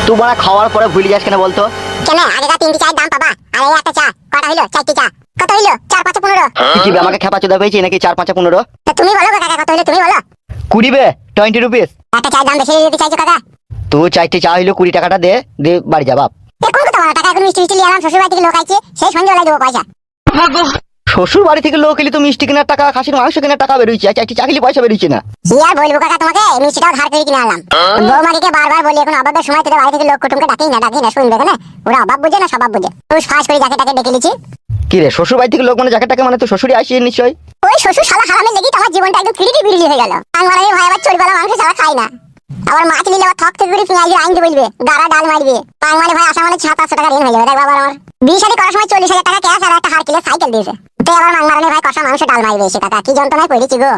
তুই বড় খাওয়ার পরে ভুলে যাস কেন বলতো? কেন আগেকার 3টি চায়ের দাম পাবা, আর এই একটা চা কটা হইলো? 4টি চা কত হইলো? 4 5 15। তুই কি বে আমাকে খেপা চোদা পেয়েছিস নাকি 4 5 15? তা তুমি বলো গো কাকা, কত হইলো তুমি বলো। 20 বে, 20 রুপিস। একটা চায়ের দাম বেশি দিতে চাইছো কাকা? তুই 4টি চা হইলো 20 টাকাটা দে, দে বাড়ি যা বাপ। এ কোন কথা বলো, টাকা এখন মিষ্টি মিষ্টি নিয়ে এলাম, শ্বশুর বাড়ি থেকে লোক আইছে, সেই সঙ্গে ওলাই দেবো পয়সা। শ্বশুর বাড়ি থেকে লোক এলি তো মিষ্টি কেনার টাকা, খাসির মাংস কেনার টাকা বেরোইছে, 4টি চা খেলে পয়সা বেরোইছে না। কি আর বলবো কাকা তোমাকে, মিষ্টিটাও ধার করে কিনে আনলাম। বৌমাকে বারবার বলি এখন অভাবের সময় তোদের বাড়ি থেকে লোক কুটুমকে ডাকি না শুনবে কেন? ওরা অভাব বুঝে না স্বভাব বুঝে। তুই ফাঁস করে যাকে তাকে ডেকে লিছি। কি রে শ্বশুর বাড়ি থেকে লোক মানে যাকে টাকা মানে তো শ্বশুরই আসিয়ে নিশ্চয়। ওই শ্বশুর শালা হারামের লেগে তো আমার জীবনটা একদম ফিরিটি বিরিলি হয়ে গেল। আমার এই ভাই আবার চোরবেলা মাংস ছাড়া খাই না, আবার মাছ নিলে আবার থক থেকে করে পেঁয়াজ আইন দিয়ে বলবে, গাড়া ডাল মারবে। তার মানে ভাই আসা মানে 700 টাকা ঋণ হয়ে যাবে। দেখ বাবা আমার বিয়ে শাদী করার সময় 40,000 টাকা ক্যাশ আর একটা হারকিলের সাইকেল দিয়েছে, তো আবার মাংমারানি ভাই কষা মাংস ডাল মারবে এসে। কাকা কি যন্ত্রণায় পড়েছি গো।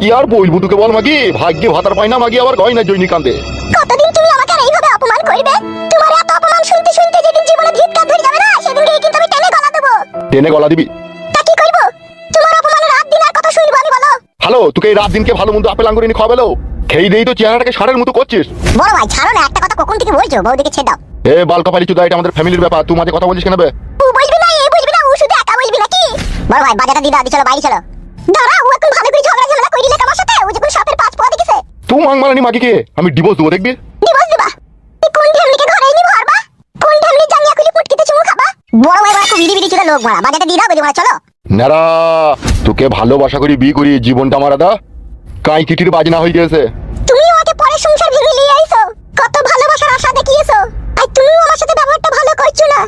কি আর বলবো তোকে বল মাগি, ভাগ্যে ভাতার পাই না মাগি, আবার গয়না জৈনি কান্দে। কতদিন তুমি আমাকে আর এইভাবে অপমান করবে? তোমার এত অপমান শুনতে শুনতে যেদিন জীবনে ভিক্ষা ধরে যাবে না, সেদিন কিন্তু আমি টেনে গলা দেবো। টেনে গলা দিবি? তা কি করব? তোমার অপমানের রাত দিন আর কত শুনবো আমি বলো। হ্যালো, তোকে এই রাত দিনকে ভালো মন্দ আপেল আঙ্গুর এনে খাওয়াবেলো, খেয়ে দেই তো চেহারাটাকে ষাঁড়ের মতো করছিস। বড় ভাই ছাড়ো না, একটা কথা কখন থেকে বলছো, বউদিকে ছেড়ে দাও। এ বাল কপালি চুদা, এটা আমাদের ফ্যামিলির ব্যাপার, তুই মাঝে কথা বলছিস কেন বে? ও বলবি না, এ বলবি না, ও শুধু একা বলবি নাকি? বড় ভাই বাজারটা দি দাও, চলো বাইরে চলো। দাঁড়া, ও এখন ভালো করে ঝগড়া ঝামেলা করে দিলে আমার সাথে, ও যখন সাপের 5 পা দেখেছে। তুই মাংমারানি মাগিকে আমি ডিভোর্স দেবো দেখবি। ডিভোর্স দিবা? তুই কোন ঢেমনিকে ঘরে এনে ভরবা? কোন ঢেমনি জাঙ্গিয়া খুলি পুটকিতে চুমু খাবা? বড় ভাই বড় বিড়ি বিড়ি চুদা লোক মারা, বাজারটা দি দাও বেদি মারা চলো। নারা তোকে ভালোবাসা করি বিয়ে করি জীবনটা আমার আদা কাই কিটির বাজনা হয়ে গেছে। তুমি ওকে পরে সংসার ভেঙে নিয়ে আইছো, কত ভালোবাসার আশা দেখিয়েছো, আর তুমিও আমার সাথে ব্যবহারটা ভালো করছো না।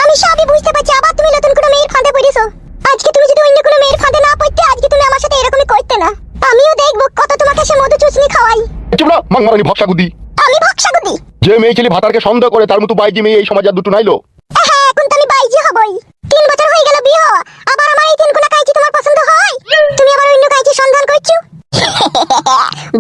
আমি সবই বুঝতে পারছি, আবার তুমি নতুন কোনো মেয়ের ফাঁদে পড়েছো। আজকে তুমি যদি অন্য কোনো মেয়ের ফাঁদে না পড়তে, আজকে তুমি আমার সাথে এরকমই করতে না। আমিও দেখবো কত তোমাকে সে মধু চুষনি খাওয়াই। চুপ না মাংমারানি ভক্সা গুদি। আমি ভক্সাগুদি? যে মেয়ে ছেলে ভাতারকে সন্দেহ করে তার মতো বাইজি মেয়ে এই সমাজে আর দুটো নাইলো। হ্যাঁ এখন তো আমি বাইজি হবই। 3 বছর হয়ে গেল বিয়ে হওয়া, আবার আমার এই 3 কোনা কাইচি তোমার পছন্দ হয়? তুমি আবার অন্য কাইচি সন্ধান করছো?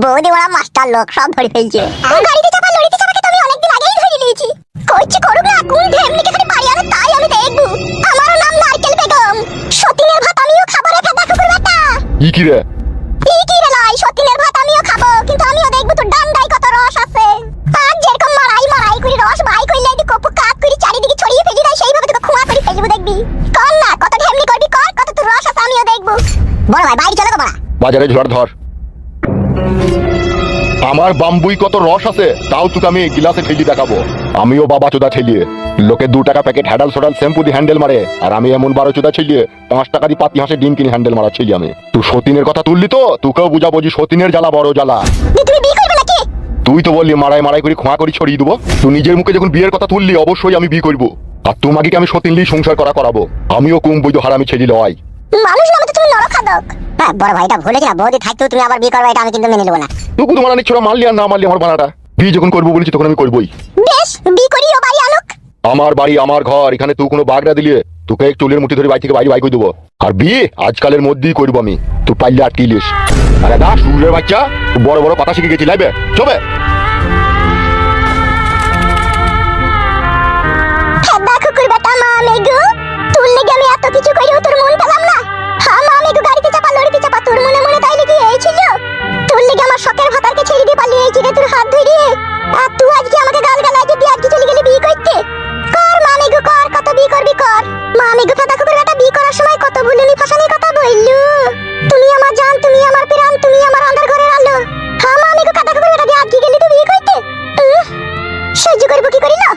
বৌদি ওরা মাস্টার লোক, সব ধরে ফেলছে। গাড়িতে চাপা লরিতে চাপাকে তুমি অনেকদিন আগেই ধরে নিয়েছি। কইছি করুক না, কোন ঢেমনিকে খালি বাড়ি আনে তাই আমি দেখবো। আমারও নাম নারকেল বেগম, সতীনের ভাত আমিও খাবো রে ফেদা কুকুর বেটা। ই কি রে? ই কি রে লাই, সতীনের ভাত আমিও খাবো, কিন্তু আমিও দেখবো তোর ডান্ডায় কত রস আছে। আর যেরকম মারাই মারাই করে রস ভাই কইলে এদি কপু কাট করে চারিদিকে ছড়িয়ে ফেলি না, সেইভাবে তোকে খোয়া করে ফেলবো দেখবি। কর না, কত ঢেমনি করবি কর, কত তোর রস আছে আমিও দেখবো। বড় ভাই বাইরে চলো গো বড়া। বাজারে ঝড় ধর। আমার বাম্বুই কত রস আছে, তাও তোকে আমি গিলাসে ঠেলি দেখাবো। আমিও বাবা চোদা ঠেলিয়ে লোকে 2 টাকা প্যাকেট হ্যাডাল সোডাল শ্যাম্পু দিয়ে হ্যান্ডেল মারে, আর আমি এমন 12 চোদা ছেলিয়ে 5 টাকা দিয়ে পাতি হাঁসের ডিম কিনে হ্যান্ডেল মারা ছেলি আমি। তুই সতীনের কথা তুললি তো, তোকেও বুঝাবো যে সতীনের জ্বালা বড় জ্বালা। তুমি বিয়ে করবে নাকি? তুই তো বললি মারাই মারাই করে খোঁয়া করে ছড়িয়ে দেবো, তুই নিজের মুখে যখন বিয়ের কথা তুললি অবশ্যই আমি বিয়ে করবো, আর তোমাকে আমি সতীনলি সংসার করাবো। আমিও কুম বৈধ হারামি ছেলি লয়। মানুষ নামে তো তুমি নরখাদক। হ্যাঁ বড় ভাইটা ভুলে গেলা, বৌদি থাকতেও তুমি আবার বিয়ে করবে, এটা আমি কিন্তু মেনে নেব না। তুই তোমার নিচ্ছরা মারলি আর না মারলি আমার বানাটা, বিয়ে যখন করবো বলেছি তখন আমি করবোই। বেশ বিয়ে করিও, বাড়ি আনুক। আমার বাড়ি আমার ঘর, এখানে তুই কোনো বাগড়া দিলে তোকে এক চুলের মুঠি ধরে বাড়ি থেকে বাইরে করে দেবো, আর বিয়ে আজকালের মধ্যেই করবো আমি, তুই পাইলে আটকিলিস। আরে দা সুরের বাচ্চা, তুই বড় বড় কথা শিখে গেছি লাইবে চবে। ফেদা কুকুর বেটা মামেগু, তোর লেগে আমি এত কিছু করিও তোর মন পেলাম না। হ্যাঁ মামেগু, গাড়িতে চাপা লরিতে চাপা, তোর মনে মনে তাই লেগে এই ছিল। তোর লেগে আমার শখের ভাতারকে ছেড়ে দিয়ে পালিয়ে এই রে তোর হাত ধরে। আর তুই আজকে আমাকে গাল গালায় যে তুই আজকে চলে গেলি বিয়ে করতে। কর মামেগু কর, কত বিয়ে করবি কর। মামেগু ফেদা কুকুর বেটা বিয়ে করার সময় কত ভুলুনি ফাঁসানির কথা বললু। তুমি আমার জান, তুমি আমার প্রাণ, তুমি আমার আন্ধার ঘরের আলো। হ্যাঁ মামেগু ফেদা কুকুর বেটা দিয়ে আজকে গেলি তুই বিয়ে করতে। সহ্য করবো কি করি না?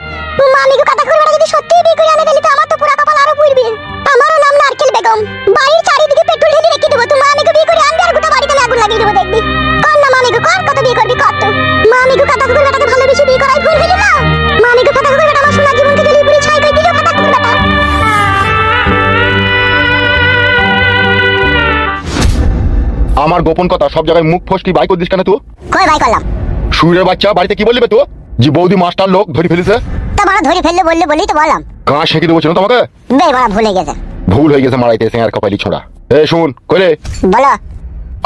মামিগো কথা করে বেটা যদি সত্যি বিয়ে করে আনে দিলি তো আমার তো পুরা কপাল আরো পুড়বে। আমারও নাম নারকেল বেগম, বাড়ির চারিদিকে পেট্রোল ঢেলে রেখে দেবো। তুই মামিগো বিয়ে করে আনবি আর গোটা বাড়িতে আগুন লাগিয়ে দেবো দেখবি। কর না মামিগো কর, কত বিয়ে করবি কর। তো মামিগো কথা করে বেটাকে ভালোবেসে বিয়ে করাই ভুল হইল না। মামিগো কথা করে বেটা আমার সোনার জীবনকে জ্বালিয়ে পুড়ে ছাই করে দিল কথা করে বেটা। আমার গোপন কথা সব জায়গায় মুখ ফসকি বাই করে দিস কেন তুই? কই বাই করলাম? সুরের বাচ্চা বাড়িতে কি বললি বে তুই, যে বৌদি মাস্টার লোক ধরে ফেলেছে? তো বড় ধরে ফেললে বললে বলি তো বললাম। কাঁ শেখে দেবো ছিল তোমাকে? বে বড় ভুলে গেছে। ভুল হয়ে গেছে মারাইতে আর কপালি ছোড়া। এ শুন কইরে, বলো।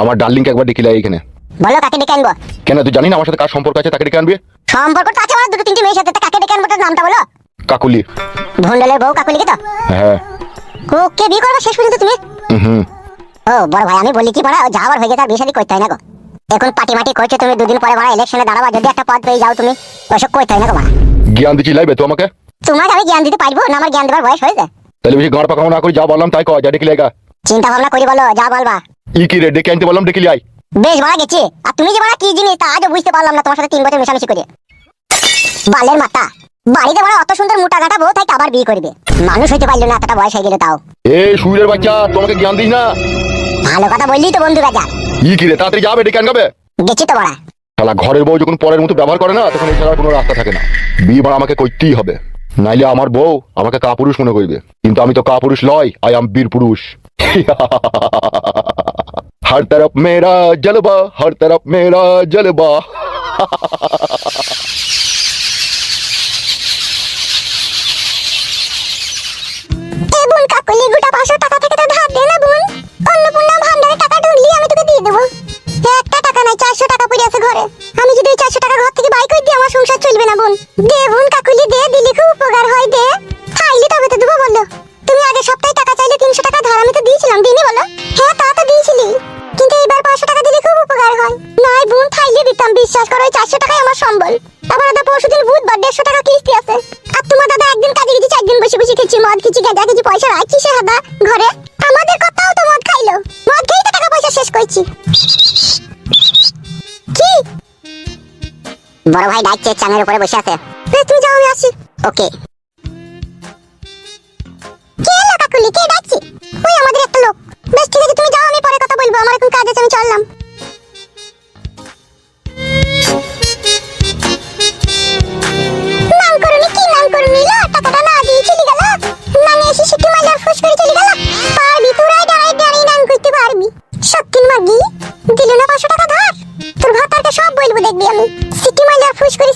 আমার ডার্লিংকে একবার ডেকে লাই এখানে। বলো কাকে ডেকে আনবো? কেন তুই জানি না আমার সাথে কার সম্পর্ক আছে, তাকে ডেকে আনবি। সম্পর্ক তো আছে আমার 2-3টি মেয়ের সাথে, তা কাকে ডেকে আনবো তার নামটা বলো। কাকুলি। ভন্ডলের বউ কাকুলি কি তো? হ্যাঁ। ওকে বিয়ে করবে শেষ পর্যন্ত তুমি? হুম। ও বড় ভাই আমি বলি কি বড়, যাওয়ার হয়ে গেছে আর বিয়ে শাদী করতে হয় না গো। এখন পাটি মাটি করছো তুমি, দুদিন পরে বাড়া ইলেকশনে দাঁড়াবা, যদি একটা পদ পেয়ে যাও তুমি, ওসব কইতে হয় না তোমার। জ্ঞান দিচ্ছি লাইবে তো আমাকে? তোমাকে আমি জ্ঞান দিতে পারবো না? আমার জ্ঞান দেবার বয়স হয়েছে? তাহলে বেশি গাঁড় পাকামো না করি, যা বললাম তাই কয়, যা ডেকে লেগা। চিন্তা ভাবনা করি বলো, যা বলবা। ই কি রে, ডেকে আনতে বললাম ডেকে লাই। বেশ মারা গেছি। আর তুমি যে মারা কি জিনিস তা আজও বুঝতে পারলাম না, তোমার সাথে 3 বছর মেশামেশি করে। বালের মাথা, বাড়িতে মারা অত সুন্দর মোটা গাঁটা বউ থাকতে আবার বিয়ে করবে। মানুষ হইতে পারলো না, এতটা বয়স হয়ে গেল তাও। এই সুরের বাচ্চা, তোমাকে জ্ঞান দিস না। ভালো কথা বললি তো বন্ধু রাজা। ই কি রে, তাড়াতাড়ি যাবে, ডেকে আনবে। গেছি তো বড়া। শালা ঘরের বউ যখন পরের মতো ব্যবহার করে না, তখন এছাড়া কোনো রাস্তা থাকে না। বিয়ে বাড়া আমাকে করতেই হবে, নাইলে আমার বউ আমাকে কাপুরুষ মনে করবে। কিন্তু আমি তো কাপুরুষ লয়, আই এম বীর পুরুষ। हर तरफ मेरा जलवा, हर तरफ मेरा जलवा। এ বোন কাকলি, গোটা 500 টাকা থেকে তো ধার দে না বোন। অন্নপূর্ণা ভান্ডারে টাকা ঢুকলি আমি তোকে দিয়ে দেবো। একটা টাকা নাই, 400 টাকা পড়ে আছে ঘরে। আমি যদি 400 টাকা ঘর থেকে বাই করে দিই, আমার সংসার চলবে না বোন। দে বোন কাকলি, দে, দিলে খুব উপকার হয়, দে। খাইলে তবে তো দেবো বললো। তুমি আগের সপ্তাহে টাকা চাইলে 300 টাকা ধার আমি তো দিয়েছিলাম, দিইনি বলো? হ্যাঁ তা তো দিয়েছিলি, কিন্তু এবার 500 টাকা দিলে খুব উপকার হয়। নাই বোন, খাইলে দিতাম, বিশ্বাস করো। 400 টাকাই আমার সম্বল। আবার দাদা পরশুদিন বুধবার 150 টাকা কিস্তি আছে। আর তোমার দাদা একদিন কাজে গেছি, 4 দিন বসে বসে খেয়েছি, মদ খেয়েছি, গাঁজা খেয়েছি, পয়সা রাখছি সে হাদা ঘরে। আমাদের কথাও তো মদ খাইলো, মদ খেয়েই তো টাকা পয়সা শেষ করছি। কি বড় ভাই ডাকছে, চাঙের উপরে বসে আছে। তুমি যাও, আমি আসি। ওকে। কে এলো কাকুলি, কে ডাকছে? ওই আমাদের একটা লোক। বেশ ঠিক আছে, তুমি যাও, আমি পরে কথা বলবো, আমার এখন কাজ আছে, আমি চললাম। নাম করুনি, কি নাম করুনি লো, টাকাটা না দিয়ে চলে গেল। নামে এসে সিটি মাইলার ফুস করে চলে গেল। পারবি তোরাই দাঁড়াই দাঁড়াই নাম করতে পারবি। সত্যিন মাগি, দিল না 500 টাকা ধার। তোর ভাতারকে সব বলবো, দেখবি আমি। সিটি মাইলার ফুস করে